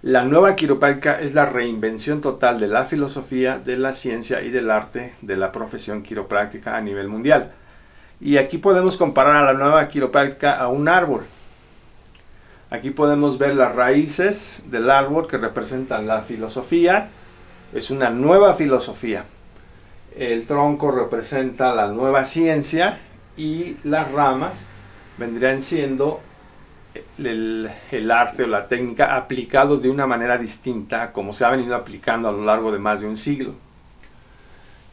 La nueva quiropráctica es la reinvención total de la filosofía, de la ciencia y del arte de la profesión quiropráctica a nivel mundial. Y aquí podemos comparar a la nueva quiropráctica a un árbol. Aquí podemos ver las raíces del árbol que representan la filosofía. Es una nueva filosofía. El tronco representa la nueva ciencia y las ramas vendrían siendo el arte o la técnica aplicado de una manera distinta como se ha venido aplicando a lo largo de más de un siglo.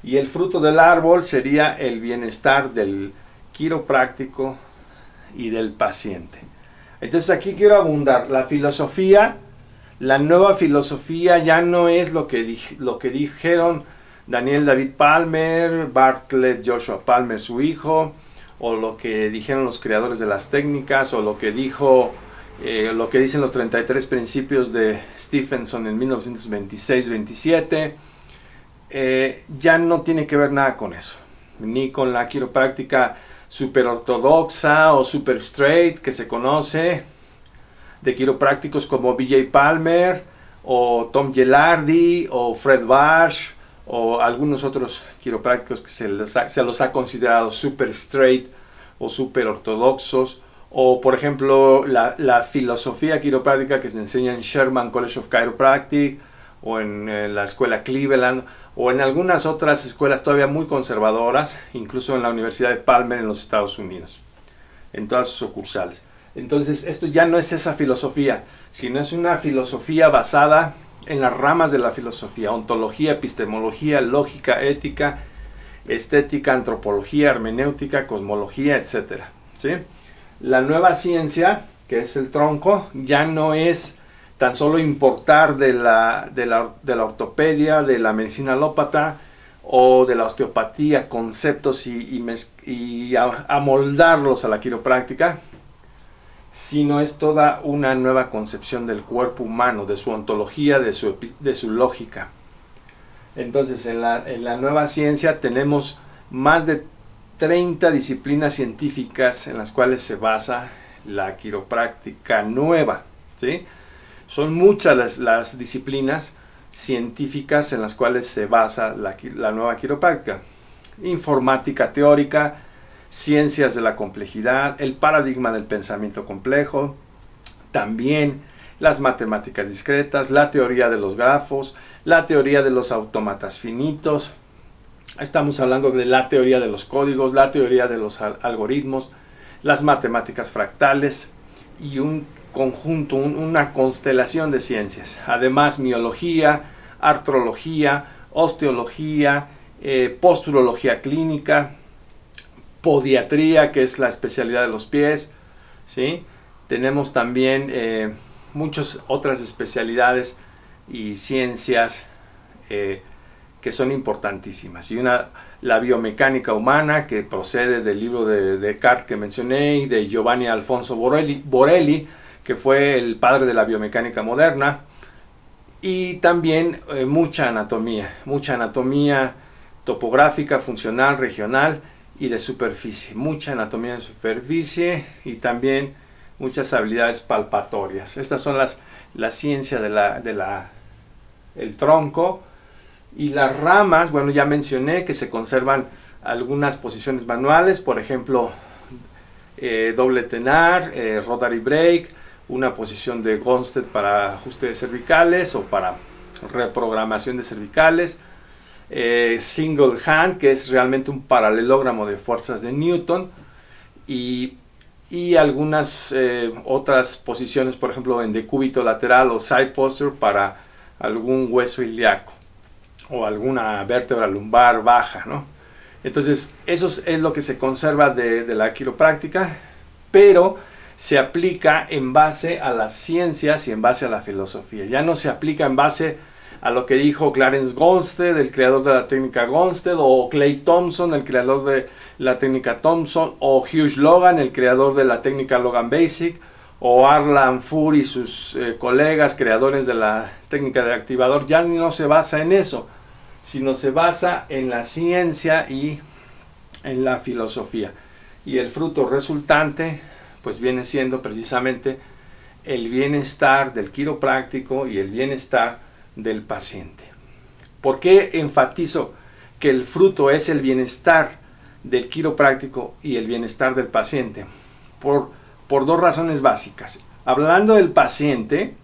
Y el fruto del árbol sería el bienestar del quiropráctico y del paciente. Entonces aquí quiero abundar. La filosofía, la nueva filosofía ya no es lo que dijeron Daniel David Palmer, Bartlett Joshua Palmer, su hijo, o lo que dijeron los creadores de las técnicas, o lo que dicen los 33 principios de Stephenson en 1926-27. Ya no tiene que ver nada con eso, ni con la quiropráctica super ortodoxa o super straight que se conoce, de quiroprácticos como B.J. Palmer, o Tom Gilardi, o Fred Barsh, o algunos otros quiroprácticos que se los ha considerado super straight o super ortodoxos, o por ejemplo la filosofía quiropráctica que se enseña en Sherman College of Chiropractic, o en la escuela Cleveland, o en algunas otras escuelas todavía muy conservadoras, incluso en la Universidad de Palmer en los Estados Unidos, en todas sus sucursales. Entonces esto ya no es esa filosofía, sino es una filosofía basada en las ramas de la filosofía: ontología, epistemología, lógica, ética, estética, antropología, hermenéutica, cosmología, etc. ¿Sí? La nueva ciencia, que es el tronco, ya no es tan solo importar de la ortopedia, de la medicina alópata o de la osteopatía conceptos y amoldarlos a la quiropráctica, sino es toda una nueva concepción del cuerpo humano, de su ontología, de su lógica. Entonces, en la nueva ciencia tenemos más de 30 disciplinas científicas en las cuales se basa la quiropráctica nueva, ¿sí? Son muchas las disciplinas científicas en las cuales se basa la nueva quiropráctica: informática teórica, ciencias de la complejidad, el paradigma del pensamiento complejo, también las matemáticas discretas, la teoría de los grafos, la teoría de los autómatas finitos. Estamos hablando de la teoría de los códigos, la teoría de los algoritmos, las matemáticas fractales y un conjunto, una constelación de ciencias. Además, miología, artrología, osteología, posturología clínica, podiatría, que es la especialidad de los pies, ¿sí? Tenemos también muchas otras especialidades y ciencias que son importantísimas. Y la biomecánica humana, que procede del libro de Descartes que mencioné, y de Giovanni Alfonso Borelli, que fue el padre de la biomecánica moderna. Y también mucha anatomía topográfica, funcional, regional y de superficie. Mucha anatomía de superficie y también muchas habilidades palpatorias. Estas son la ciencia el tronco. Y las ramas, bueno, ya mencioné que se conservan algunas posiciones manuales, por ejemplo, doble tenar, rotary break, una posición de Gonstead para ajuste de cervicales o para reprogramación de cervicales, single hand, que es realmente un paralelogramo de fuerzas de Newton, y algunas otras posiciones, por ejemplo, en decúbito lateral o side posture para algún hueso ilíaco o alguna vértebra lumbar baja, ¿no? Entonces, eso es lo que se conserva de la quiropráctica, pero se aplica en base a las ciencias y en base a la filosofía. Ya no se aplica en base a lo que dijo Clarence Gonstead, el creador de la técnica Gonstead, o Clay Thompson, el creador de la técnica Thompson, o Hugh Logan, el creador de la técnica Logan Basic, o Arlan Fur y sus colegas creadores de la técnica de activador. Ya no se basa en eso, sino se basa en la ciencia y en la filosofía. Y el fruto resultante pues viene siendo precisamente el bienestar del quiropráctico y el bienestar del paciente. ¿Por qué enfatizo que el fruto es el bienestar del quiropráctico y el bienestar del paciente? Por dos razones básicas. Hablando del paciente,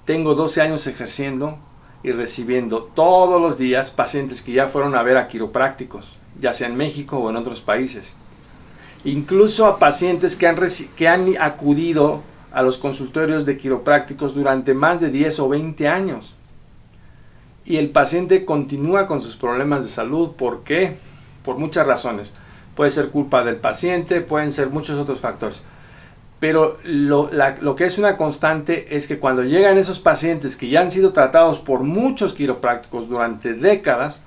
tengo 12 años ejerciendo y recibiendo todos los días pacientes que ya fueron a ver a quiroprácticos, ya sea en México o en otros países. Incluso a pacientes que han acudido a los consultorios de quiroprácticos durante más de 10 o 20 años. Y el paciente continúa con sus problemas de salud. ¿Por qué? Por muchas razones. Puede ser culpa del paciente, pueden ser muchos otros factores. Pero lo que es una constante es que cuando llegan esos pacientes que ya han sido tratados por muchos quiroprácticos durante décadas,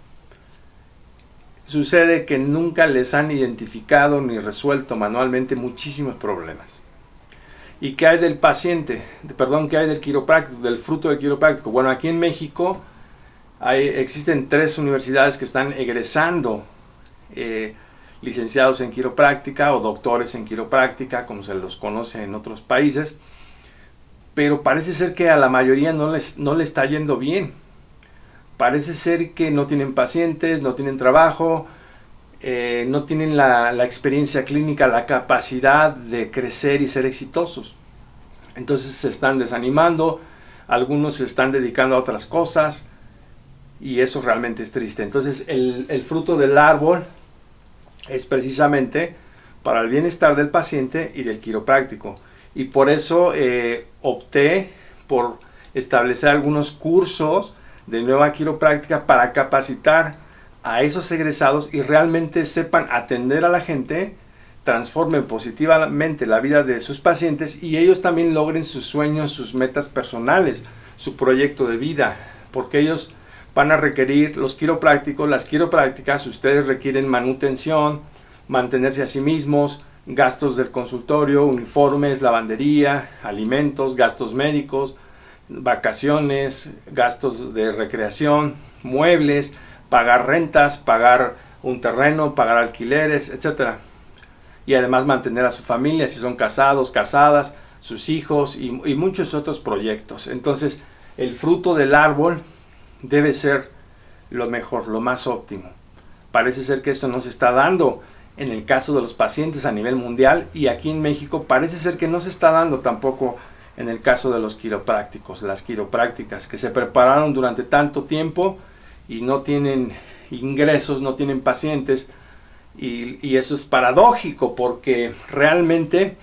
sucede que nunca les han identificado ni resuelto manualmente muchísimos problemas. ¿Y qué hay del paciente? ¿Qué hay del quiropráctico, del fruto del quiropráctico? Bueno, aquí en México existen 3 universidades que están egresando licenciados en quiropráctica o doctores en quiropráctica, como se los conoce en otros países, pero parece ser que a la mayoría no le está yendo bien. Parece ser que no tienen pacientes, no tienen trabajo, no tienen la experiencia clínica, la capacidad de crecer y ser exitosos. Entonces se están desanimando, algunos se están dedicando a otras cosas y eso realmente es triste. Entonces el fruto del árbol es precisamente para el bienestar del paciente y del quiropráctico. Y por eso opté por establecer algunos cursos de nueva quiropráctica para capacitar a esos egresados y realmente sepan atender a la gente, transformen positivamente la vida de sus pacientes y ellos también logren sus sueños, sus metas personales, su proyecto de vida, porque ellos van a requerir, los quiroprácticos, las quiroprácticas, ustedes requieren manutención, mantenerse a sí mismos, gastos del consultorio, uniformes, lavandería, alimentos, gastos médicos, vacaciones, gastos de recreación, muebles, pagar rentas, pagar un terreno, pagar alquileres, etc. Y además mantener a su familia, si son casados, casadas, sus hijos y muchos otros proyectos. Entonces, el fruto del árbol debe ser lo mejor, lo más óptimo. Parece ser que eso no se está dando en el caso de los pacientes a nivel mundial y aquí en México parece ser que no se está dando tampoco en el caso de los quiroprácticos, las quiroprácticas que se prepararon durante tanto tiempo y no tienen ingresos, no tienen pacientes y eso es paradójico porque realmente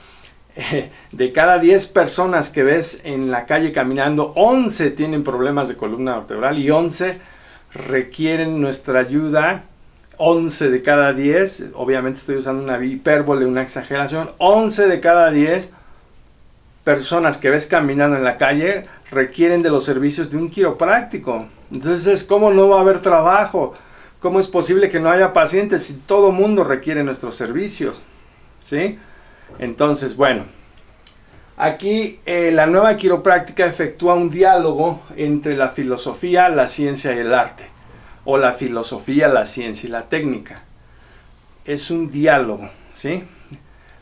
de cada 10 personas que ves en la calle caminando, 11 tienen problemas de columna vertebral y 11 requieren nuestra ayuda. 11 de cada 10, obviamente estoy usando una hipérbole, una exageración, 11 de cada 10 personas que ves caminando en la calle requieren de los servicios de un quiropráctico. Entonces, ¿cómo no va a haber trabajo? ¿Cómo es posible que no haya pacientes si todo mundo requiere nuestros servicios? ¿Sí? Entonces, bueno, aquí la nueva quiropráctica efectúa un diálogo entre la filosofía, la ciencia y el arte, o la filosofía, la ciencia y la técnica. Es un diálogo, ¿sí?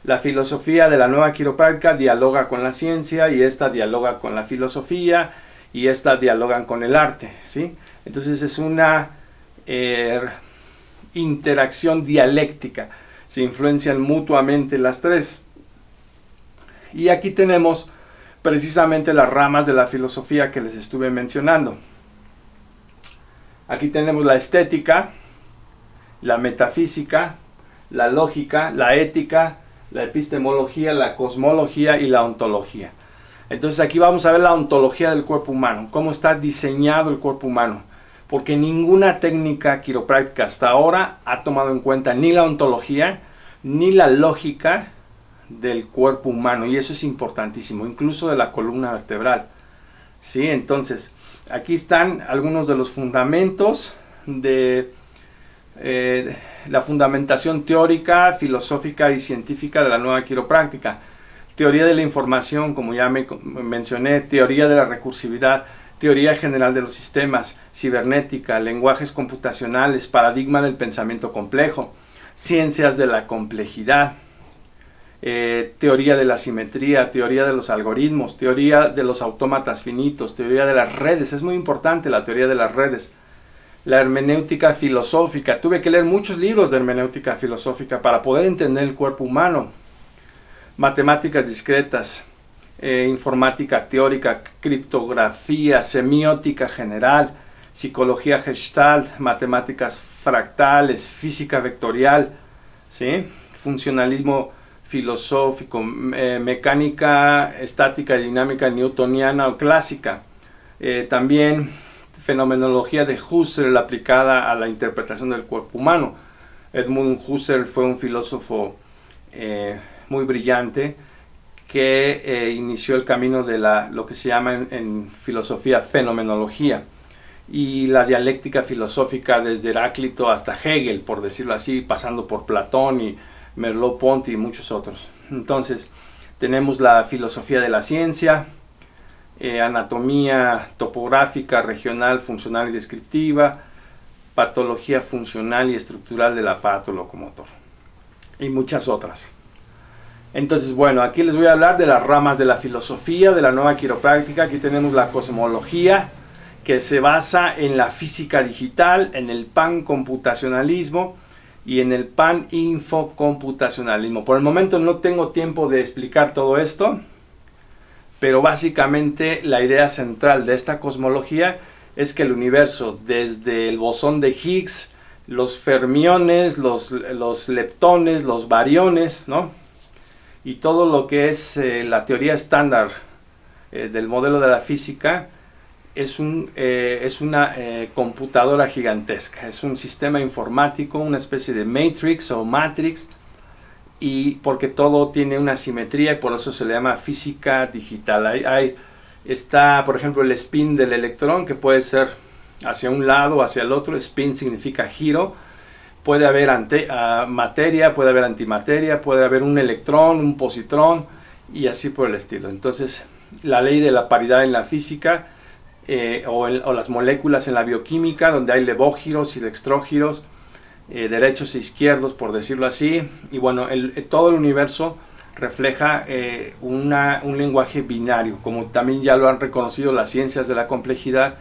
La filosofía de la nueva quiropráctica dialoga con la ciencia y esta dialoga con la filosofía y esta dialogan con el arte, ¿sí? Entonces es una interacción dialéctica, se influencian mutuamente las tres. Y aquí tenemos precisamente las ramas de la filosofía que les estuve mencionando. Aquí tenemos la estética, la metafísica, la lógica, la ética, la epistemología, la cosmología y la ontología. Entonces aquí vamos a ver la ontología del cuerpo humano, cómo está diseñado el cuerpo humano, porque ninguna técnica quiropráctica hasta ahora ha tomado en cuenta ni la ontología ni la lógica del cuerpo humano, y eso es importantísimo, incluso de la columna vertebral. ¿Sí? Entonces, aquí están algunos de los fundamentos de la fundamentación teórica, filosófica y científica de la nueva quiropráctica. Teoría de la información, como ya mencioné, teoría de la recursividad, teoría general de los sistemas, cibernética, lenguajes computacionales, paradigma del pensamiento complejo, ciencias de la complejidad, teoría de la simetría, teoría de los algoritmos, teoría de los autómatas finitos, teoría de las redes. Es muy importante la teoría de las redes. La hermenéutica filosófica. Tuve que leer muchos libros de hermenéutica filosófica para poder entender el cuerpo humano. Matemáticas discretas, informática teórica, criptografía, semiótica general, psicología gestalt, matemáticas fractales, física vectorial, ¿sí? Funcionalismo filosófico, mecánica estática y dinámica newtoniana o clásica. También fenomenología de Husserl aplicada a la interpretación del cuerpo humano. Edmund Husserl fue un filósofo muy brillante que inició el camino de lo que se llama en filosofía fenomenología y la dialéctica filosófica desde Heráclito hasta Hegel, por decirlo así, pasando por Platón y Merleau-Ponty y muchos otros. Entonces tenemos la filosofía de la ciencia, anatomía topográfica, regional, funcional y descriptiva, patología funcional y estructural del aparato locomotor y muchas otras. Entonces, bueno, aquí les voy a hablar de las ramas de la filosofía, de la nueva quiropráctica. Aquí tenemos la cosmología, que se basa en la física digital, en el pancomputacionalismo y en el paninfocomputacionalismo. Por el momento no tengo tiempo de explicar todo esto, pero básicamente la idea central de esta cosmología es que el universo, desde el bosón de Higgs, los fermiones, los leptones, los bariones, ¿no? Y todo lo que es la teoría estándar del modelo de la física, es una computadora gigantesca, es un sistema informático, una especie de matrix o matrix, y porque todo tiene una simetría y por eso se le llama física digital. Está, por ejemplo, el spin del electrón, que puede ser hacia un lado o hacia el otro. Spin significa giro. Puede haber materia, puede haber antimateria, puede haber un electrón, un positrón y así por el estilo. Entonces, la ley de la paridad en la física o las moléculas en la bioquímica, donde hay levógiros y dextrógiros, derechos e izquierdos, por decirlo así. Y bueno, todo el universo refleja un lenguaje binario, como también ya lo han reconocido las ciencias de la complejidad,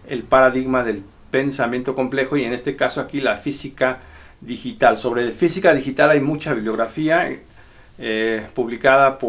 el paradigma del pensamiento complejo y en este caso aquí la física digital. Sobre física digital hay mucha bibliografía publicada por